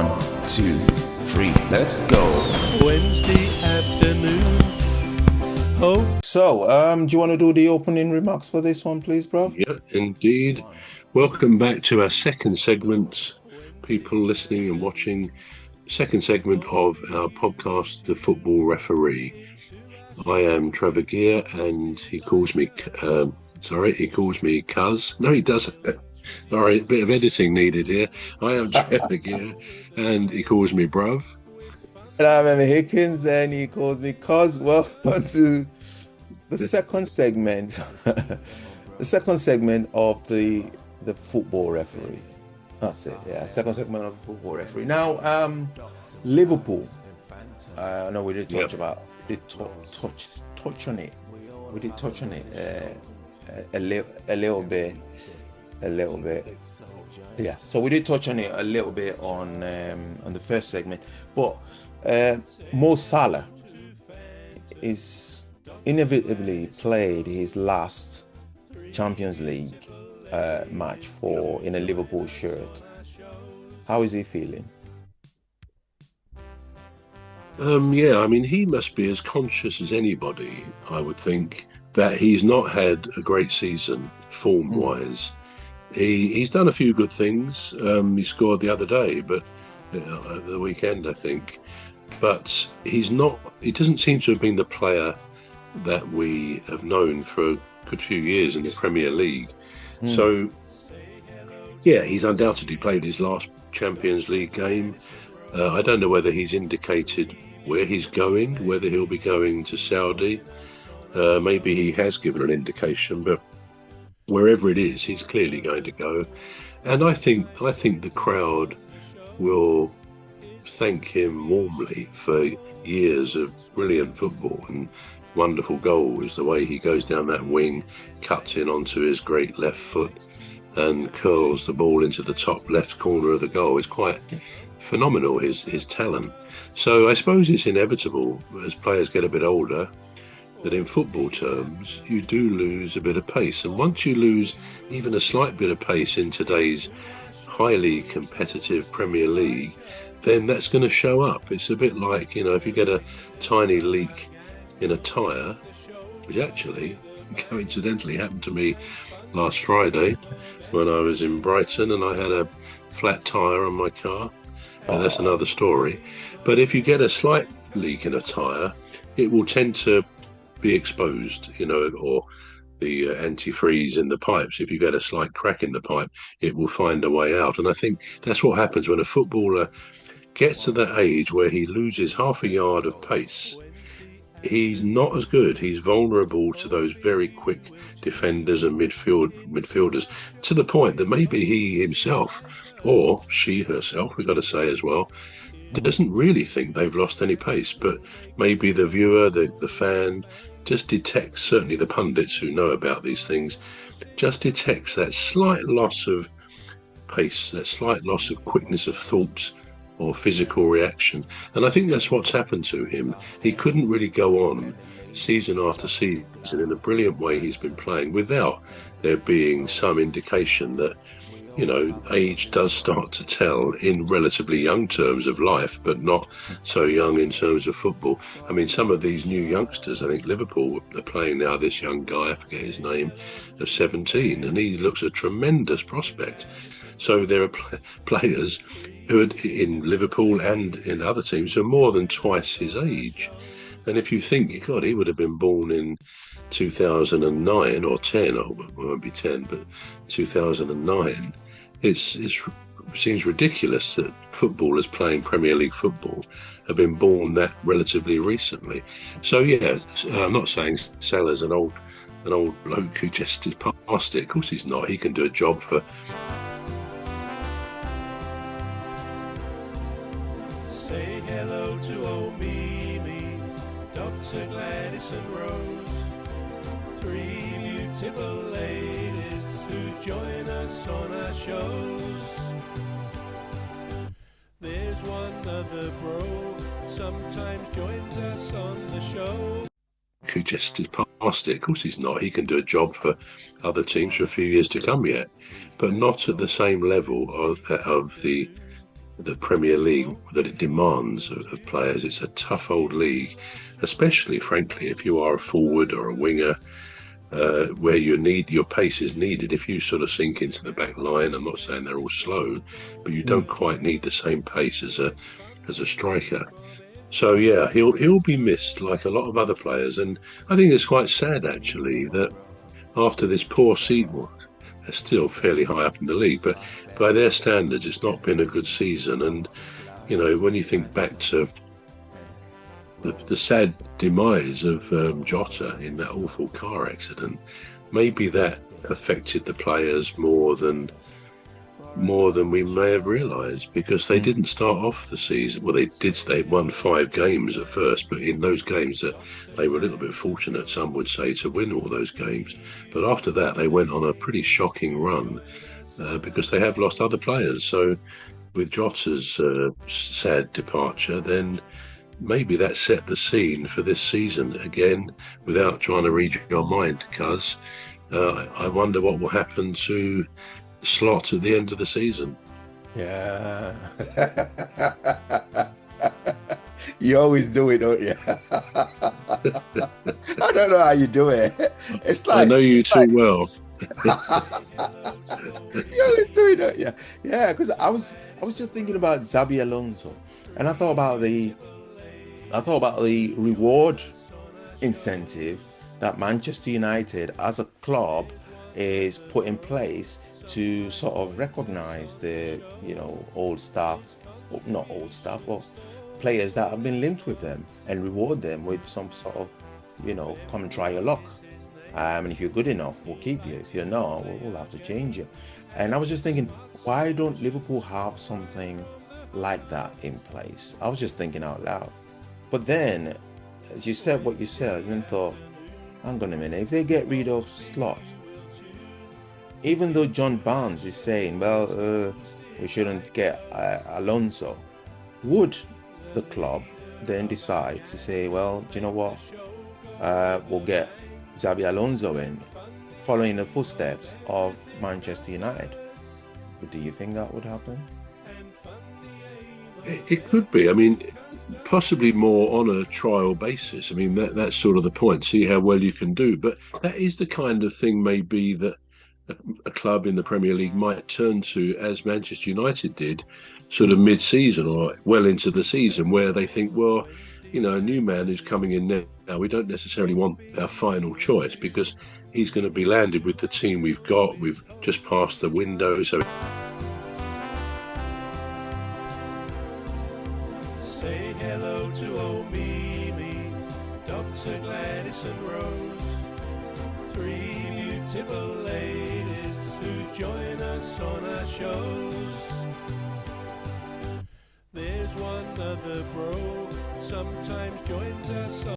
1, 2, 3, let's go. Wednesday afternoon. Oh. So, do you want to do the opening remarks for this one, please, bro? Yeah, indeed. Welcome back to our second segment, people listening and watching. Second segment of our podcast, The Football Referee. I am Trevor Gear, and he calls me Cuz. No, he doesn't. Sorry, a bit of editing needed here. I am Trevor Gear, and he calls me bruv. And I'm Emmy Hikins, and he calls me Cuz. Welcome to the second segment, the second segment of the Football Referee. That's it. Yeah, second segment of the Football Referee. Now, Liverpool. I know we did touch on it. We did touch on it a little bit. Yeah. So we did touch on it a little bit on the first segment, but Mo Salah is inevitably played his last Champions League match in a Liverpool shirt. How is he feeling? Yeah, I mean, he must be as conscious as anybody, I would think, that he's not had a great season form-wise. He's done a few good things. He scored the other day, but over the weekend, I think. But he doesn't seem to have been the player that we have known for a good few years in the Premier League. So, yeah, he's undoubtedly played his last Champions League game. I don't know whether he's indicated where he's going, whether he'll be going to Saudi. Maybe he has given an indication, but wherever it is, he's clearly going to go. And I think the crowd will thank him warmly for years of brilliant football and wonderful goals. The way he goes down that wing, cuts in onto his great left foot and curls the ball into the top left corner of the goal is quite phenomenal, his talent. So I suppose it's inevitable as players get a bit older that in football terms you do lose a bit of pace, and once you lose even a slight bit of pace in today's highly competitive Premier League, then that's going to show up. It's a bit like, if you get a tiny leak in a tyre, which actually coincidentally happened to me last Friday when I was in Brighton and I had a flat tyre on my car. That's another story. But if you get a slight leak in a tyre, it will tend to be exposed, or the antifreeze in the pipes. If you get a slight crack in the pipe, it will find a way out. And I think that's what happens when a footballer gets to that age where he loses half a yard of pace. He's not as good. He's vulnerable to those very quick defenders and midfielders, to the point that maybe he himself, or she herself, we've got to say as well, doesn't really think they've lost any pace. But maybe the viewer, the fan, just detects, certainly the pundits who know about these things, just detects that slight loss of pace, that slight loss of quickness of thoughts or physical reaction. And I think that's what's happened to him. He couldn't really go on season after season in the brilliant way he's been playing without there being some indication that, age does start to tell in relatively young terms of life, but not so young in terms of football. I mean, some of these new youngsters, I think Liverpool are playing now, this young guy, I forget his name, of 17, and he looks a tremendous prospect. So there are players who are in Liverpool and in other teams who are more than twice his age. And if you think, God, he would have been born in 2009 or 10, or it won't be 10, but 2009, it seems ridiculous that footballers playing Premier League football have been born that relatively recently. So, yeah, I'm not saying Salah's an old bloke who just is past it. Of course he's not. He can do a job for... Say hello to old Mimi, Dr. Gladys and Rose, three beautiful ladies who join us on our shows. There's one other bro, sometimes joins us on the show. Who just is past it. Of course he's not. He can do a job for other teams for a few years to come yet, but not at the same level of the the Premier League that it demands of players. It's a tough old league, especially, frankly, if you are a forward or a winger, where your pace is needed. If you sort of sink into the back line, I'm not saying they're all slow, but you don't quite need the same pace as a striker. So yeah, he'll be missed like a lot of other players, and I think it's quite sad actually that after this poor season, they're still fairly high up in the league, but by their standards, it's not been a good season. And when you think back to the sad demise of Jota in that awful car accident, maybe that affected the players more than we may have realised, because they didn't start off the season. Well, they won 5 games at first, but in those games that they were a little bit fortunate, some would say, to win all those games. But after that, they went on a pretty shocking run because they have lost other players. So with Jota's sad departure, then maybe that set the scene for this season again, without trying to read your mind, cuz I wonder what will happen to Slot at the end of the season. Yeah. You always do it, don't you? I don't know how you do it. It's like, I know you too well. You always do it, don't you? Yeah, because I was just thinking about Xabi Alonso, and I thought about the reward incentive that Manchester United as a club is put in place to sort of recognize the old staff, not old staff, but players that have been linked with them, and reward them with some sort of come and try your luck, and if you're good enough, we'll keep you. If you're not, we'll have to change you. And I was just thinking, why don't Liverpool have something like that in place? I was just thinking out loud. But then, as you said what you said, then thought, hang on a minute, if they get rid of Slot, even though John Barnes is saying, well, we shouldn't get Alonso, would the club then decide to say, well, do you know what, we'll get Xabi Alonso in, following the footsteps of Manchester United? Do you think that would happen? It could be. I mean, possibly more on a trial basis. I mean, that's sort of the point. See how well you can do. But that is the kind of thing maybe that a club in the Premier League might turn to, as Manchester United did, sort of mid-season or well into the season, where they think, well, a new man who's coming in now, we don't necessarily want our final choice because he's going to be landed with the team we've got. We've just passed the window, so. Say hello to old Mimi, Dr. Gladys and Rose, 3 beautiful ladies who join us on our shows. There's one other bro, sometimes joins us on